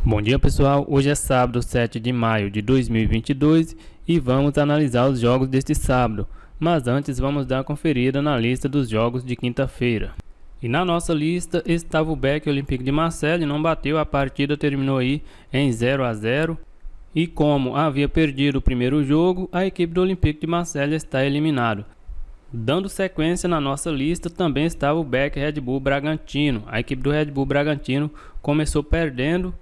Bom dia pessoal, hoje é sábado 7 de maio de 2022 e vamos analisar os jogos deste sábado, mas antes vamos dar uma conferida na lista dos jogos de quinta-feira. E na nossa lista estava o BEC Olympique de Marseille, não bateu, a partida terminou aí em 0-0 e como havia perdido o primeiro jogo, a equipe do Olympique de Marseille está eliminado. Dando sequência na nossa lista também estava o BEC Red Bull Bragantino, a equipe do Red Bull Bragantino começou perdendo.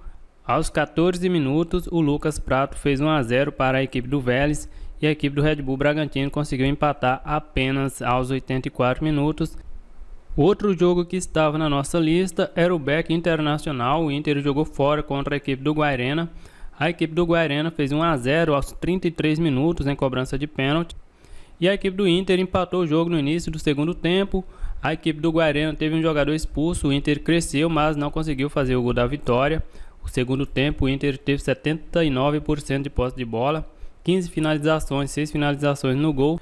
Aos 14 minutos, o Lucas Prato fez 1-0 para a equipe do Vélez e a equipe do Red Bull Bragantino conseguiu empatar apenas aos 84 minutos. Outro jogo que estava na nossa lista era o BEC Internacional. O Inter jogou fora contra a equipe do Guairena. A equipe do Guairena fez 1-0 aos 33 minutos em cobrança de pênalti. E a equipe do Inter empatou o jogo no início do segundo tempo. A equipe do Guairena teve um jogador expulso, o Inter cresceu, mas não conseguiu fazer o gol da vitória. O segundo tempo, o Inter teve 79% de posse de bola, 15 finalizações, 6 finalizações no gol,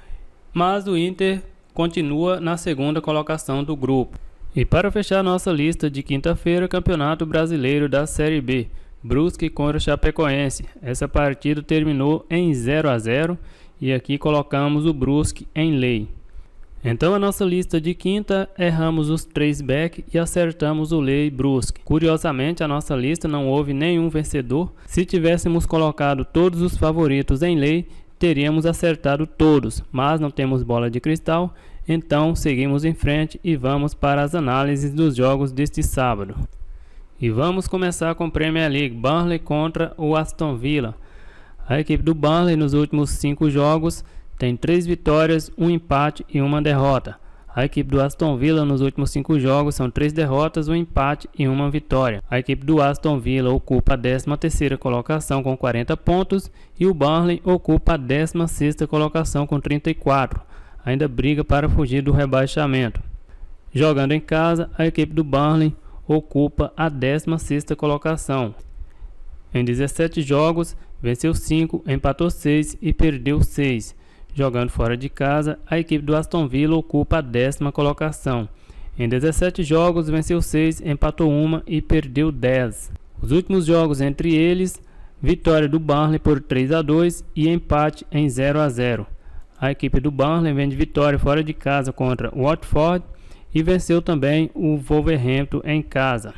mas o Inter continua na segunda colocação do grupo. E para fechar nossa lista de quinta-feira, Campeonato Brasileiro da Série B, Brusque contra Chapecoense. Essa partida terminou em 0-0 e aqui colocamos o Brusque em lei. Então a nossa lista de quinta, erramos os 3 BEC e acertamos o Lei Brusque. Curiosamente, a nossa lista não houve nenhum vencedor. Se tivéssemos colocado todos os favoritos em lei, teríamos acertado todos, mas não temos bola de cristal, então seguimos em frente e vamos para as análises dos jogos deste sábado. E vamos começar com Premier League, Burnley contra o Aston Villa. A equipe do Burnley nos últimos 5 jogos tem 3 vitórias, 1 empate e 1 derrota. A equipe do Aston Villa nos últimos 5 jogos são 3 derrotas, 1 empate e 1 vitória. A equipe do Aston Villa ocupa a 13ª colocação com 40 pontos e o Burnley ocupa a 16ª colocação com 34. Ainda briga para fugir do rebaixamento. Jogando em casa, a equipe do Burnley ocupa a 16ª colocação. Em 17 jogos, venceu 5, empatou 6 e perdeu 6. Jogando fora de casa, a equipe do Aston Villa ocupa a 10ª colocação. Em 17 jogos, venceu 6, empatou 1 e perdeu 10. Os últimos jogos entre eles, vitória do Burnley por 3-2 e empate em 0-0. A equipe do Burnley vem de vitória fora de casa contra o Watford e venceu também o Wolverhampton em casa.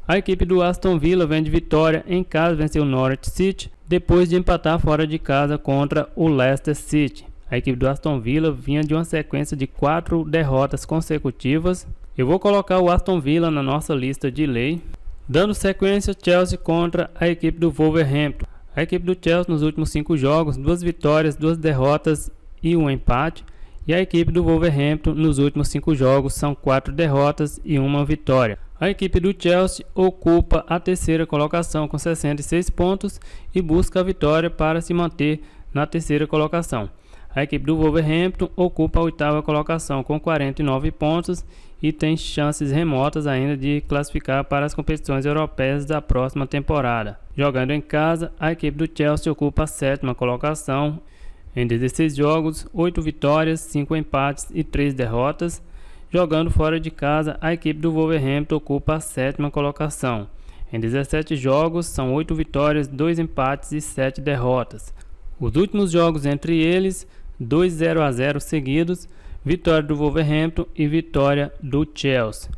A equipe do Aston Villa vem de vitória em casa, venceu o Norwich City, depois de empatar fora de casa contra o Leicester City. A equipe do Aston Villa vinha de uma sequência de 4 derrotas consecutivas. Eu vou colocar o Aston Villa na nossa lista de lei. Dando sequência, Chelsea contra a equipe do Wolverhampton. A equipe do Chelsea nos últimos 5 jogos, 2 vitórias, 2 derrotas e 1 empate. E a equipe do Wolverhampton nos últimos 5 jogos são 4 derrotas e 1 vitória. A equipe do Chelsea ocupa a 3ª colocação com 66 pontos e busca a vitória para se manter na 3ª colocação. A equipe do Wolverhampton ocupa a 8ª colocação com 49 pontos e tem chances remotas ainda de classificar para as competições europeias da próxima temporada. Jogando em casa, a equipe do Chelsea ocupa a 7ª colocação. Em 16 jogos, 8 vitórias, 5 empates e 3 derrotas. Jogando fora de casa, a equipe do Wolverhampton ocupa a 7ª colocação. Em 17 jogos, são 8 vitórias, 2 empates e 7 derrotas. Os últimos jogos entre eles, 2 0-0 seguidos, vitória do Wolverhampton e vitória do Chelsea.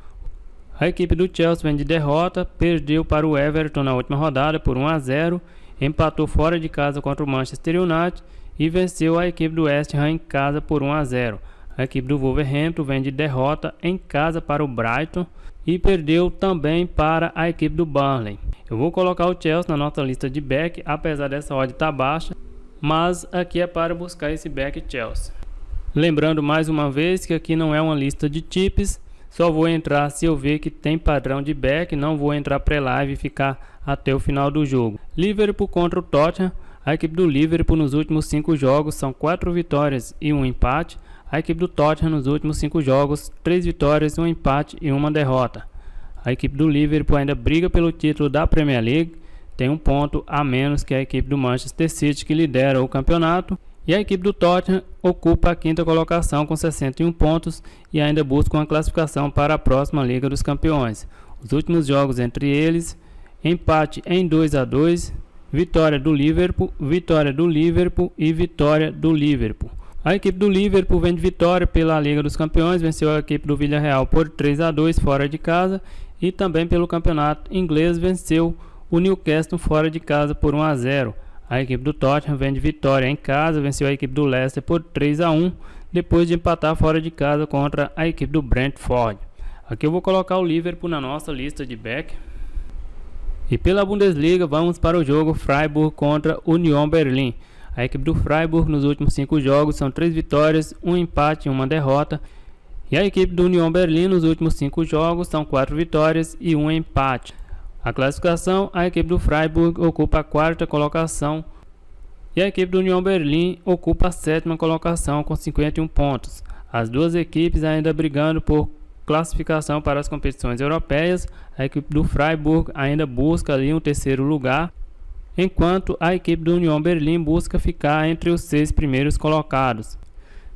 A equipe do Chelsea vem de derrota, perdeu para o Everton na última rodada por 1-0, empatou fora de casa contra o Manchester United e venceu a equipe do West Ham em casa por 1-0. A equipe do Wolverhampton vem de derrota em casa para o Brighton e perdeu também para a equipe do Burnley. Eu vou colocar o Chelsea na nossa lista de back, apesar dessa odd estar baixa, mas aqui é para buscar esse back Chelsea. Lembrando mais uma vez que aqui não é uma lista de tips, só vou entrar se eu ver que tem padrão de back, não vou entrar pré-live e ficar até o final do jogo. Liverpool contra o Tottenham. A equipe do Liverpool nos últimos 5 jogos são 4 vitórias e 1 empate. A equipe do Tottenham nos últimos 5 jogos, 3 vitórias, 1 empate e 1 derrota. A equipe do Liverpool ainda briga pelo título da Premier League, tem 1 ponto a menos que a equipe do Manchester City, que lidera o campeonato. E a equipe do Tottenham ocupa a 5ª colocação com 61 pontos e ainda busca uma classificação para a próxima Liga dos Campeões. Os últimos jogos entre eles, empate em 2-2, vitória do Liverpool e vitória do Liverpool. A equipe do Liverpool vem de vitória pela Liga dos Campeões, venceu a equipe do Villarreal por 3-2 fora de casa e também pelo campeonato inglês venceu o Newcastle fora de casa por 1-0. A equipe do Tottenham vem de vitória em casa, venceu a equipe do Leicester por 3-1 depois de empatar fora de casa contra a equipe do Brentford. Aqui eu vou colocar o Liverpool na nossa lista de back. E pela Bundesliga vamos para o jogo Freiburg contra Union Berlin. A equipe do Freiburg nos últimos 5 jogos são 3 vitórias, 1 empate e 1 derrota. E a equipe do Union Berlin nos últimos 5 jogos são 4 vitórias e 1 empate. A classificação, a equipe do Freiburg ocupa a 4ª colocação e a equipe do Union Berlin ocupa a 7ª colocação com 51 pontos. As duas equipes ainda brigando por classificação para as competições europeias. A equipe do Freiburg ainda busca ali um 3º lugar, enquanto a equipe do Union Berlin busca ficar entre os 6 primeiros colocados.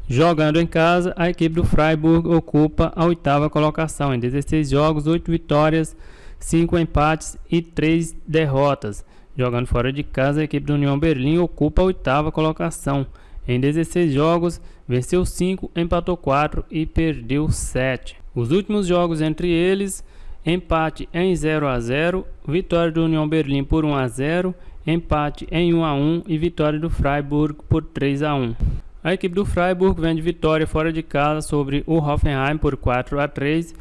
Jogando em casa, a equipe do Freiburg ocupa a 8ª colocação em 16 jogos, 8 vitórias, 5 empates e 3 derrotas. Jogando fora de casa, a equipe do Union Berlin ocupa a 8ª colocação. Em 16 jogos, venceu 5, empatou 4 e perdeu 7. Os últimos jogos entre eles, empate em 0-0, vitória do Union Berlin por 1-0, empate em 1-1 e vitória do Freiburg por 3-1. A equipe do Freiburg vem de vitória fora de casa sobre o Hoffenheim por 4-3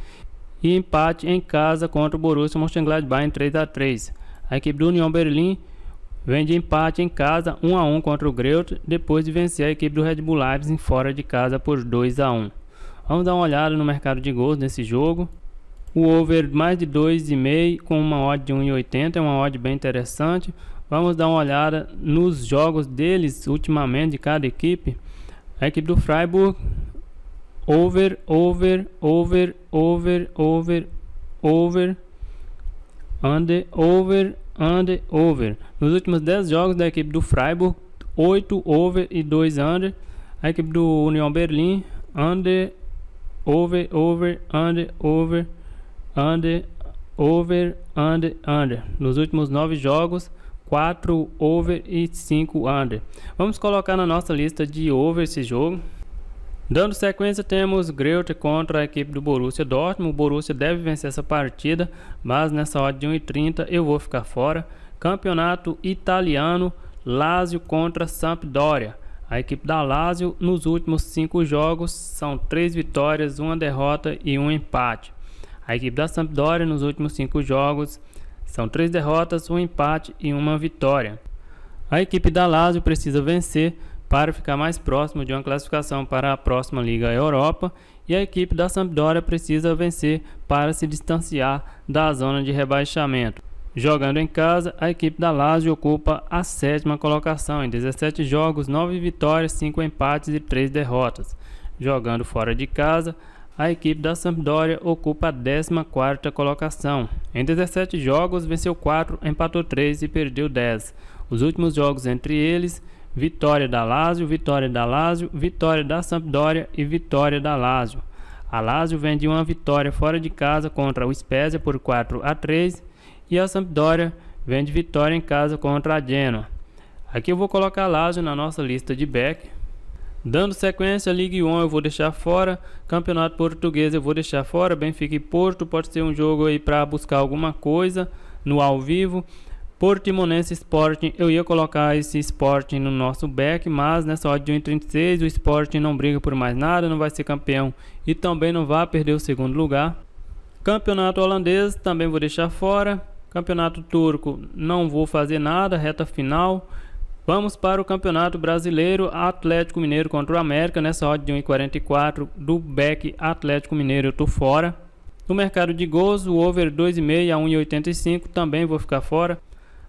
e empate em casa contra o Borussia Mönchengladbach em 3-3. A equipe do Union Berlin vem de empate em casa 1-1 contra o Greuther, depois de vencer a equipe do Red Bull Leipzig fora de casa por 2-1. Vamos dar uma olhada no mercado de gols nesse jogo. O over mais de 2,5 com uma odd de 1,80 é uma odd bem interessante. Vamos dar uma olhada nos jogos deles ultimamente de cada equipe. A equipe do Freiburg, over, under. Nos últimos 10 jogos da equipe do Freiburg, 8 over e 2 under. A equipe do Union Berlin, under. Nos últimos 9 jogos, 4 over e 5 under. Vamos colocar na nossa lista de over esse jogo. Dando sequência, temos Greuther contra a equipe do Borussia Dortmund. O Borussia deve vencer essa partida, mas nessa odd de 1,30 eu vou ficar fora. Campeonato italiano, Lazio contra Sampdoria. A equipe da Lazio nos últimos 5 jogos são 3 vitórias, 1 derrota e 1 empate. A equipe da Sampdoria nos últimos 5 jogos são 3 derrotas, 1 empate e 1 vitória. A equipe da Lazio precisa vencer para ficar mais próximo de uma classificação para a próxima Liga Europa, e a equipe da Sampdoria precisa vencer para se distanciar da zona de rebaixamento. Jogando em casa, a equipe da Lazio ocupa a 7ª colocação em 17 jogos, 9 vitórias, 5 empates e 3 derrotas. Jogando fora de casa, a equipe da Sampdoria ocupa a 14ª colocação. Em 17 jogos, venceu 4, empatou 3 e perdeu 10. Os últimos jogos entre eles, vitória da Lazio, vitória da Sampdoria e vitória da Lazio. A Lazio vem de uma vitória fora de casa contra o Spezia por 4-3 e a Sampdoria vem de vitória em casa contra a Genoa. Aqui eu vou colocar a Lazio na nossa lista de back. Dando sequência, Ligue 1 eu vou deixar fora, Campeonato Português eu vou deixar fora, Benfica e Porto pode ser um jogo aí para buscar alguma coisa no ao vivo. Portimonense Sporting, eu ia colocar esse Sporting no nosso back, mas nessa odd de 1,36 o Sporting não briga por mais nada, não vai ser campeão e também não vai perder o segundo lugar. Campeonato holandês também vou deixar fora. Campeonato turco não vou fazer nada, reta final. Vamos para o Campeonato Brasileiro, Atlético Mineiro contra o América, nessa odd de 1,44 do back Atlético Mineiro eu tô fora. No mercado de gols, o over 2,5 a 1,85 também vou ficar fora.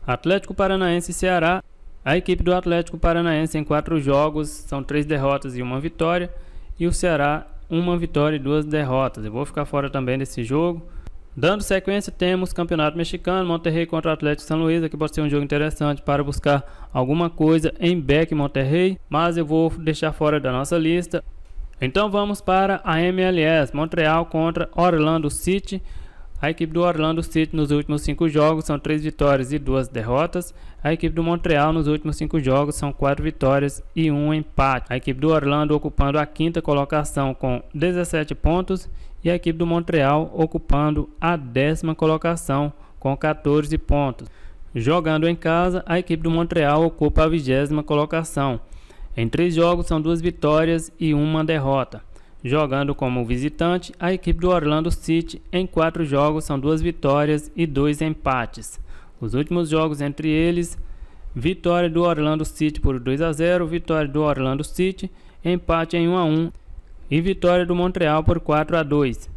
Atlético Paranaense e Ceará, a equipe do Atlético Paranaense em 4 jogos são 3 derrotas e 1 vitória, e o Ceará 1 vitória e 2 derrotas. Eu vou ficar fora também desse jogo. Dando sequência, temos Campeonato Mexicano, Monterrey contra o Atlético São Luís, aqui pode ser um jogo interessante para buscar alguma coisa em back Monterrey, mas eu vou deixar fora da nossa lista. Então vamos para a MLS, Montreal contra Orlando City. A equipe do Orlando City nos últimos 5 jogos são 3 vitórias e 2 derrotas. A equipe do Montreal nos últimos 5 jogos são 4 vitórias e 1 empate. A equipe do Orlando ocupando a 5ª colocação com 17 pontos e a equipe do Montreal ocupando a 10ª colocação com 14 pontos. Jogando em casa, a equipe do Montreal ocupa a 20ª colocação. Em 3 jogos são 2 vitórias e 1 derrota. Jogando como visitante, a equipe do Orlando City em 4 jogos são 2 vitórias e 2 empates. Os últimos jogos entre eles, vitória do Orlando City por 2-0, vitória do Orlando City, empate em 1-1 e vitória do Montreal por 4-2.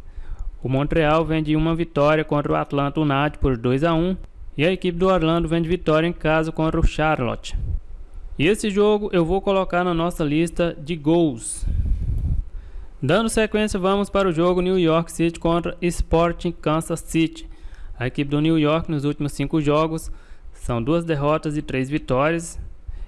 O Montreal vem de uma vitória contra o Atlanta United por 2-1 e a equipe do Orlando vem de vitória em casa contra o Charlotte. E esse jogo eu vou colocar na nossa lista de gols. Dando sequência, vamos para o jogo New York City contra Sporting Kansas City. A equipe do New York nos últimos 5 jogos são 2 derrotas e 3 vitórias.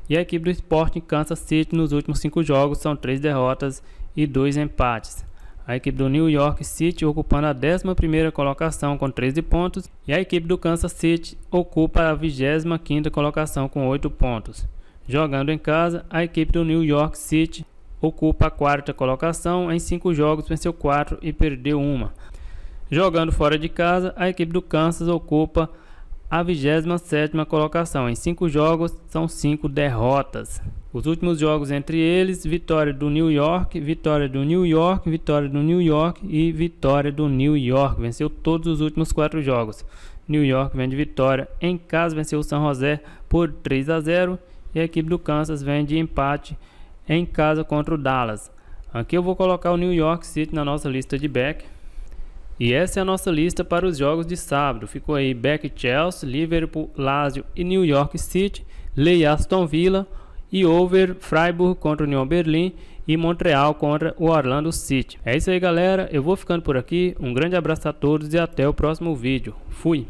E a equipe do Sporting Kansas City nos últimos 5 jogos são 3 derrotas e 2 empates. A equipe do New York City ocupando a 11ª colocação com 13 pontos. E a equipe do Kansas City ocupa a 25ª colocação com 8 pontos. Jogando em casa, a equipe do New York City ocupa a 4ª colocação, em 5 jogos venceu 4 e perdeu 1. Jogando fora de casa, a equipe do Kansas ocupa a 27ª colocação, em 5 jogos são 5 derrotas. Os últimos jogos entre eles, vitória do New York, vitória do New York, vitória do New York e vitória do New York. Venceu todos os últimos 4 jogos. New York vem de vitória em casa, venceu o San José por 3-0 e a equipe do Kansas vem de empate em casa contra o Dallas. Aqui eu vou colocar o New York City na nossa lista de back. E essa é a nossa lista para os jogos de sábado. Ficou aí back Chelsea, Liverpool, Lazio e New York City, lei Aston Villa e over Freiburg contra o Union Berlin e Montreal contra o Orlando City. É isso aí, galera. Eu vou ficando por aqui. Um grande abraço a todos e até o próximo vídeo. Fui!